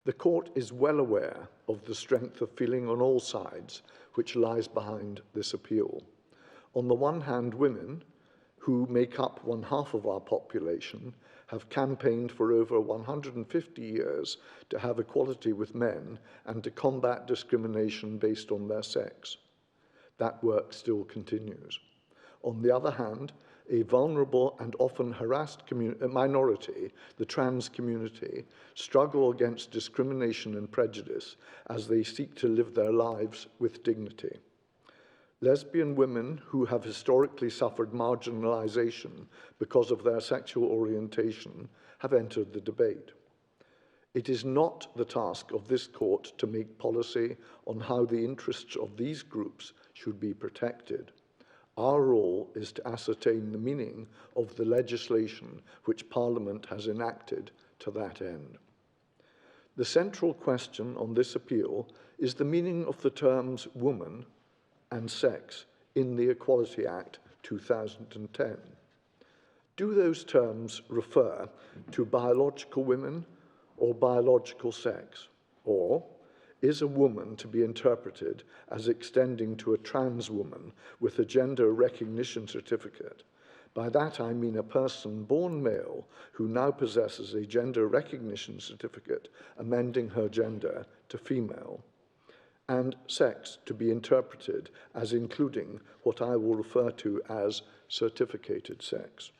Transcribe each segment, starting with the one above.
The Court is well aware of the strength of feeling on all sides which lies behind this appeal. On the one hand, women, who make up 1/2 of our population, have campaigned for over 150 years to have equality with men and to combat discrimination based on their sex. That work still continues. On the other hand, a vulnerable and often harassed minority, the trans community, struggle against discrimination and prejudice as they seek to live their lives with dignity. Lesbian women who have historically suffered marginalization because of their sexual orientation have entered the debate. It is not the task of this Court to make policy on how the interests of these groups should be protected. Our role is to ascertain the meaning of the legislation which Parliament has enacted to that end. The central question on this appeal is the meaning of the terms woman and sex in the Equality Act 2010. Do those terms refer to biological women or biological sex? Or is a woman to be interpreted as extending to a trans woman with a gender recognition certificate? By that I mean a person born male who now possesses a gender recognition certificate amending her gender to female, and sex to be interpreted as including what I will refer to as certificated sex.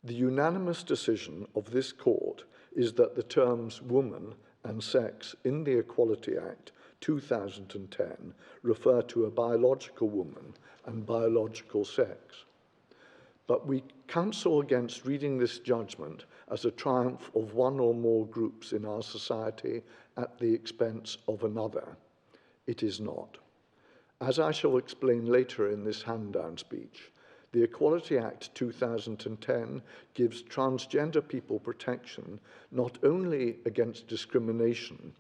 The unanimous decision of this Court is that the terms woman and sex in the Equality Act 2010 refer to a biological woman and biological sex. But we counsel against reading this judgment as a triumph of one or more groups in our society at the expense of another. It is not. As I shall explain later in this hand-down speech, the Equality Act 2010 gives transgender people protection not only against discrimination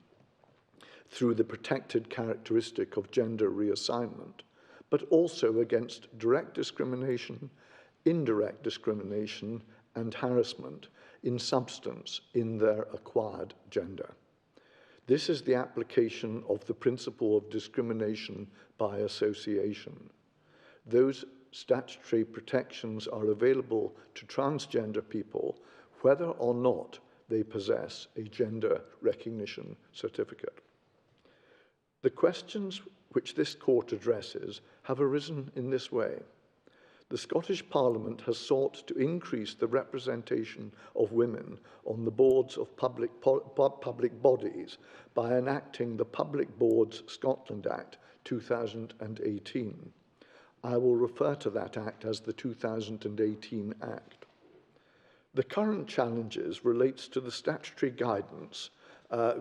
through the protected characteristic of gender reassignment, but also against direct discrimination, indirect discrimination, and harassment in substance in their acquired gender. This is the application of the principle of discrimination by association. Those statutory protections are available to transgender people whether or not they possess a gender recognition certificate. The questions which this Court addresses have arisen in this way. The Scottish Parliament has sought to increase the representation of women on the boards of public bodies by enacting the Public Boards Scotland Act 2018. I will refer to that Act as the 2018 Act. The current challenges relates to the statutory guidance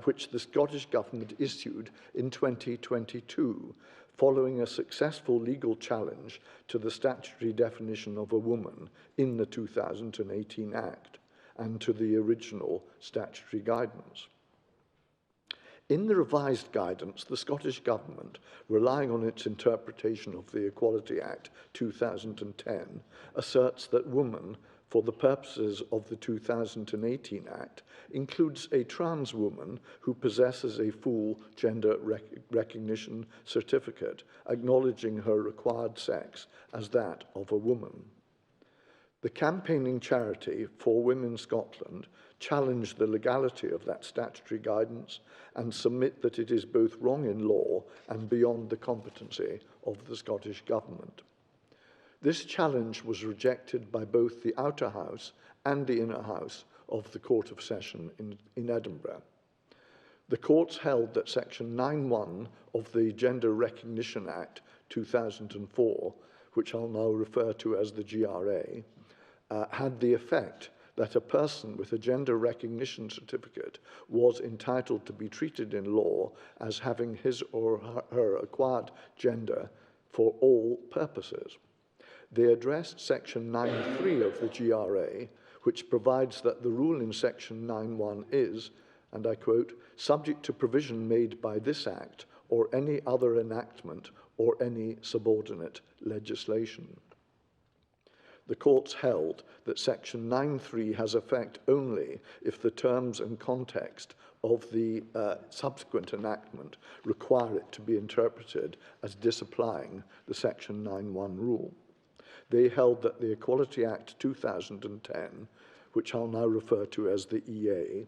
which the Scottish Government issued in 2022 following a successful legal challenge to the statutory definition of a woman in the 2018 Act and to the original statutory guidance. In the revised guidance, the Scottish Government, relying on its interpretation of the Equality Act 2010, asserts that woman, for the purposes of the 2018 Act, includes a trans woman who possesses a full gender recognition certificate, acknowledging her required sex as that of a woman. The campaigning charity For Women Scotland challenge the legality of that statutory guidance and submit that it is both wrong in law and beyond the competency of the Scottish Government. This challenge was rejected by both the Outer House and the Inner House of the Court of Session in Edinburgh. The courts held that Section 9(1) of the Gender Recognition Act 2004, which I'll now refer to as the GRA, had the effect that a person with a gender recognition certificate was entitled to be treated in law as having his or her acquired gender for all purposes. They addressed Section 9(3) of the GRA, which provides that the rule in Section 9(1) is, and I quote, subject to provision made by this Act or any other enactment or any subordinate legislation. The courts held that Section 9(3) has effect only if the terms and context of the subsequent enactment require it to be interpreted as disapplying the Section 9(1) rule. They held that the Equality Act 2010, which I'll now refer to as the EA,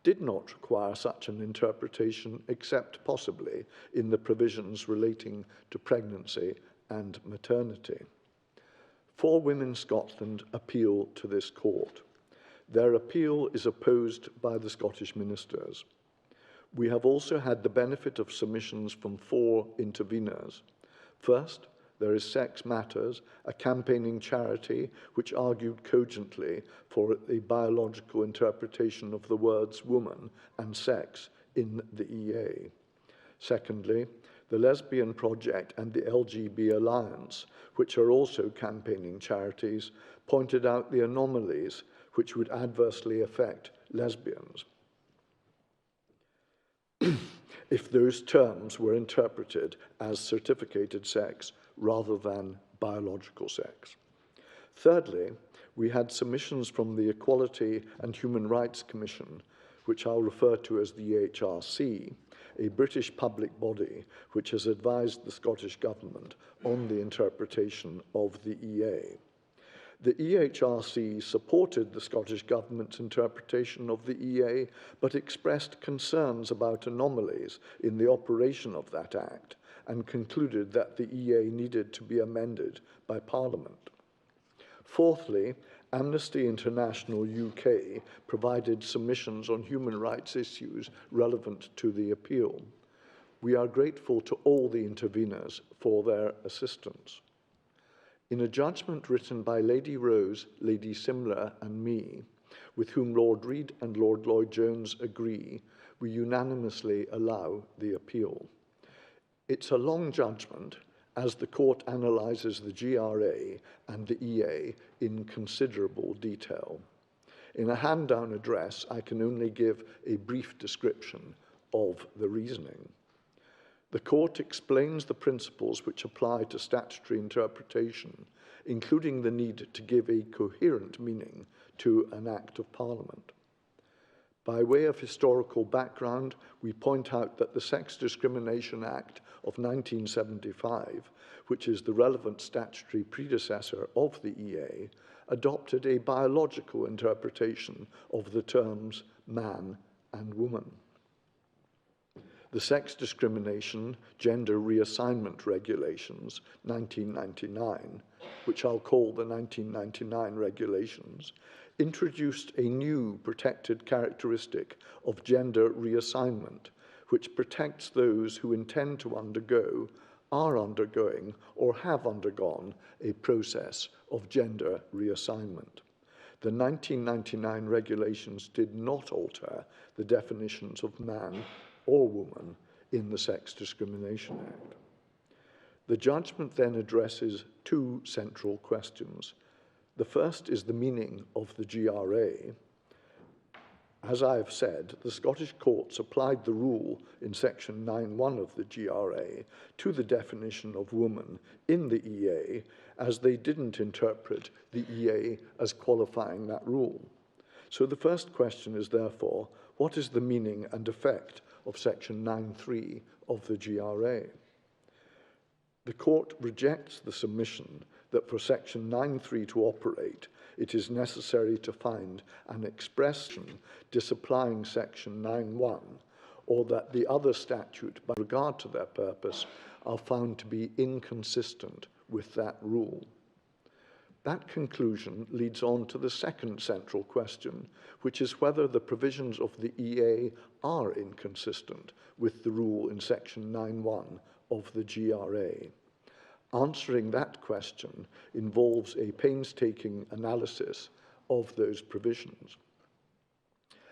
did not require such an interpretation except possibly in the provisions relating to pregnancy and maternity. 4 Women Scotland appeal to this court. Their appeal is opposed by the Scottish ministers. We have also had the benefit of submissions from 4 interveners. First, there is Sex Matters, a campaigning charity which argued cogently for a biological interpretation of the words woman and sex in the EA. Secondly, the Lesbian Project and the LGB Alliance, which are also campaigning charities, pointed out the anomalies which would adversely affect lesbians if those terms were interpreted as certificated sex rather than biological sex. Thirdly, we had submissions from the Equality and Human Rights Commission, which I'll refer to as the EHRC, a British public body which has advised the Scottish Government on the interpretation of the EA. The EHRC supported the Scottish Government's interpretation of the EA, but expressed concerns about anomalies in the operation of that Act and concluded that the EA needed to be amended by Parliament. Fourthly, Amnesty International UK provided submissions on human rights issues relevant to the appeal. We are grateful to all the interveners for their assistance. In a judgment written by Lady Rose, Lady Simler and me, with whom Lord Reid and Lord Lloyd-Jones agree, we unanimously allow the appeal. It's a long judgment as the court analyses the GRA and the EA in considerable detail. In a hand-down address, I can only give a brief description of the reasoning. The court explains the principles which apply to statutory interpretation, including the need to give a coherent meaning to an Act of Parliament. By way of historical background, we point out that the Sex Discrimination Act of 1975, which is the relevant statutory predecessor of the EA, adopted a biological interpretation of the terms man and woman. The Sex Discrimination Gender Reassignment Regulations, 1999, which I'll call the 1999 regulations, introduced a new protected characteristic of gender reassignment, which protects those who intend to undergo, are undergoing, or have undergone a process of gender reassignment. The 1999 regulations did not alter the definitions of man or woman in the Sex Discrimination Act. The judgment then addresses 2 central questions. The first is the meaning of the GRA. As I have said, the Scottish courts applied the rule in section 9(1) of the GRA to the definition of woman in the EA, as they didn't interpret the EA as qualifying that rule. So the first question is therefore, what is the meaning and effect of section 9(3) of the GRA? The court rejects the submission that for section 9(3) to operate, it is necessary to find an expression disapplying section 9(1), or that the other statute, by regard to their purpose, are found to be inconsistent with that rule. That conclusion leads on to the second central question, which is whether the provisions of the EA are inconsistent with the rule in section 9(1) of the GRA. Answering that question involves a painstaking analysis of those provisions.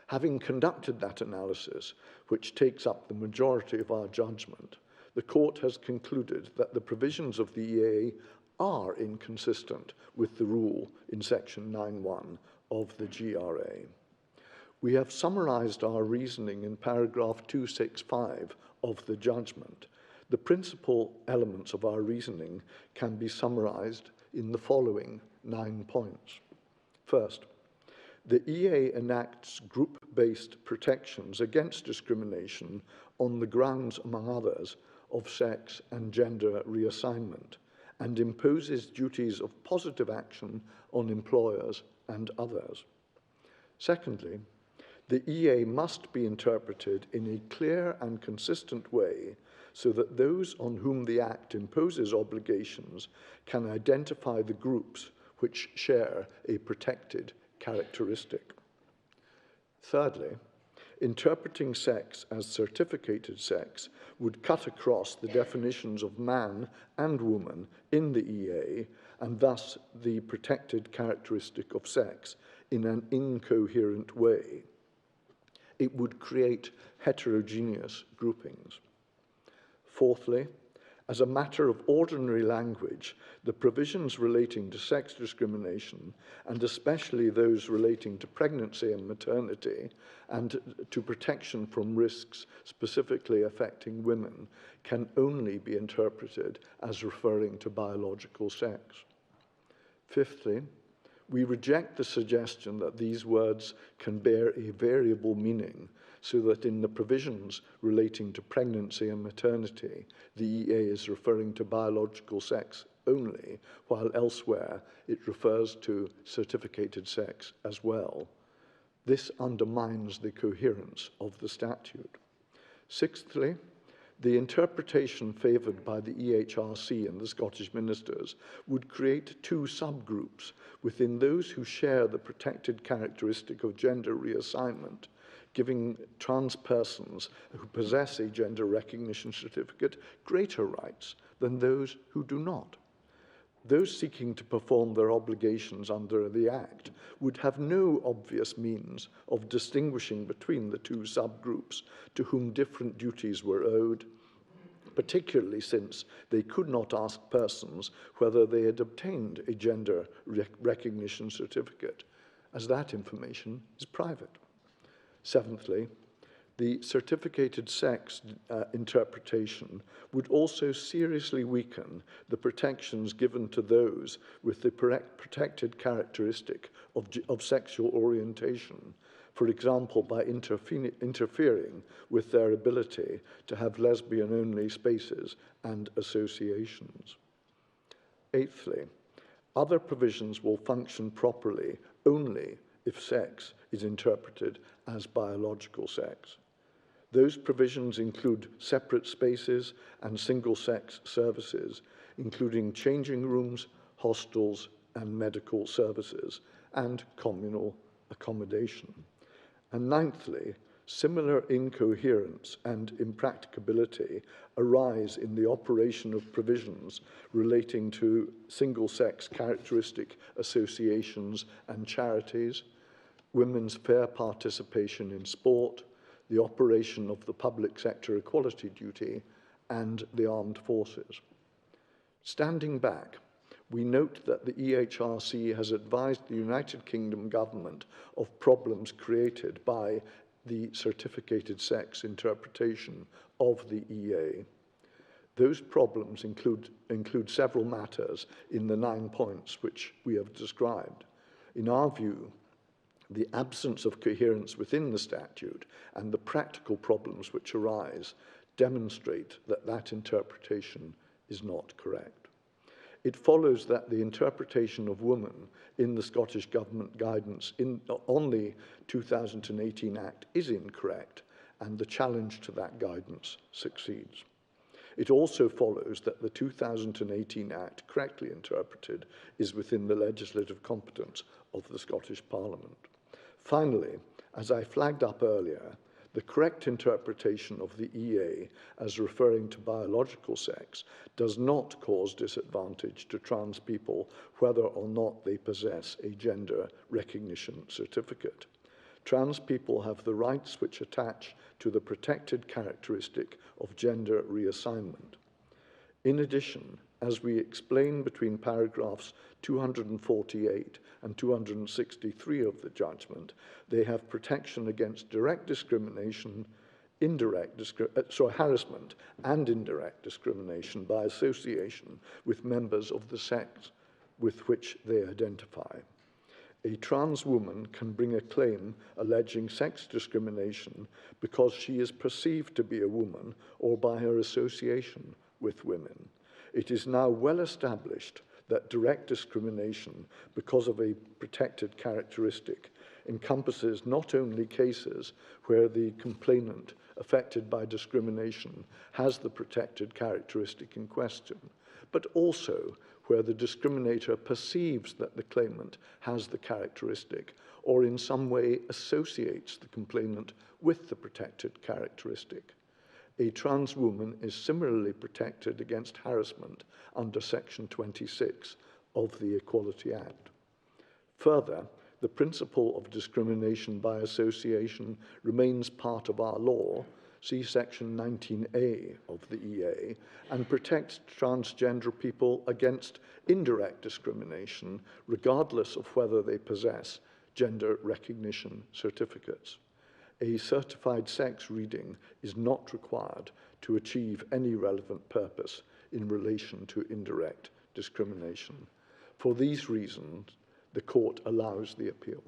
Having conducted that analysis, which takes up the majority of our judgment, the court has concluded that the provisions of the EA are inconsistent with the rule in section 9(1) of the GRA. We have summarized our reasoning in paragraph 265 of the judgment. The principal elements of our reasoning can be summarized in the following 9 points. First, The EA enacts group-based protections against discrimination on the grounds, among others, of sex and gender reassignment, and imposes duties of positive action on employers and others. Secondly, the EA must be interpreted in a clear and consistent way so that those on whom the Act imposes obligations can identify the groups which share a protected characteristic. Thirdly, interpreting sex as certificated sex would cut across the definitions of man and woman in the EA, and thus the protected characteristic of sex, in an incoherent way. It would create heterogeneous groupings. Fourthly, as a matter of ordinary language, the provisions relating to sex discrimination, and especially those relating to pregnancy and maternity, and to protection from risks specifically affecting women, can only be interpreted as referring to biological sex. Fifthly, we reject the suggestion that these words can bear a variable meaning, so that in the provisions relating to pregnancy and maternity, the EA is referring to biological sex only, while elsewhere it refers to certificated sex as well. This undermines the coherence of the statute. Sixthly, the interpretation favoured by the EHRC and the Scottish ministers would create two subgroups within those who share the protected characteristic of gender reassignment, giving trans persons who possess a gender recognition certificate greater rights than those who do not. Those seeking to perform their obligations under the Act would have no obvious means of distinguishing between the two subgroups to whom different duties were owed, particularly since they could not ask persons whether they had obtained a gender recognition certificate, as that information is private. Seventhly, the certificated sex interpretation would also seriously weaken the protections given to those with the protected characteristic of sexual orientation, for example, by interfering with their ability to have lesbian-only spaces and associations. Eighthly, other provisions will function properly only if sex is interpreted as biological sex. Those provisions include separate spaces and single-sex services, including changing rooms, hostels, and medical services, and communal accommodation. And ninthly, similar incoherence and impracticability arise in the operation of provisions relating to single-sex characteristic associations and charities, women's fair participation in sport, the operation of the public sector equality duty, and the armed forces. Standing back, we note that the EHRC has advised the United Kingdom government of problems created by the certificated sex interpretation of the EA. Those problems include several matters in the 9 points which we have described. In our view, the absence of coherence within the statute and the practical problems which arise demonstrate that that interpretation is not correct. It follows that the interpretation of woman in the Scottish Government guidance on the 2018 Act is incorrect, and the challenge to that guidance succeeds. It also follows that the 2018 Act, correctly interpreted, is within the legislative competence of the Scottish Parliament. Finally, as I flagged up earlier, the correct interpretation of the EA as referring to biological sex does not cause disadvantage to trans people whether or not they possess a gender recognition certificate. Trans people have the rights which attach to the protected characteristic of gender reassignment. In addition, as we explain between paragraphs 248 and 263 of the judgment, they have protection against direct discrimination, harassment and indirect discrimination by association with members of the sex with which they identify. A trans woman can bring a claim alleging sex discrimination because she is perceived to be a woman or by her association with women. It is now well established that direct discrimination because of a protected characteristic encompasses not only cases where the complainant affected by discrimination has the protected characteristic in question, but also where the discriminator perceives that the claimant has the characteristic or in some way associates the complainant with the protected characteristic. A trans woman is similarly protected against harassment under Section 26 of the Equality Act. Further, the principle of discrimination by association remains part of our law, see Section 19A of the EA, and protects transgender people against indirect discrimination, regardless of whether they possess gender recognition certificates. A certified sex reading is not required to achieve any relevant purpose in relation to indirect discrimination. For these reasons, the court allows the appeal.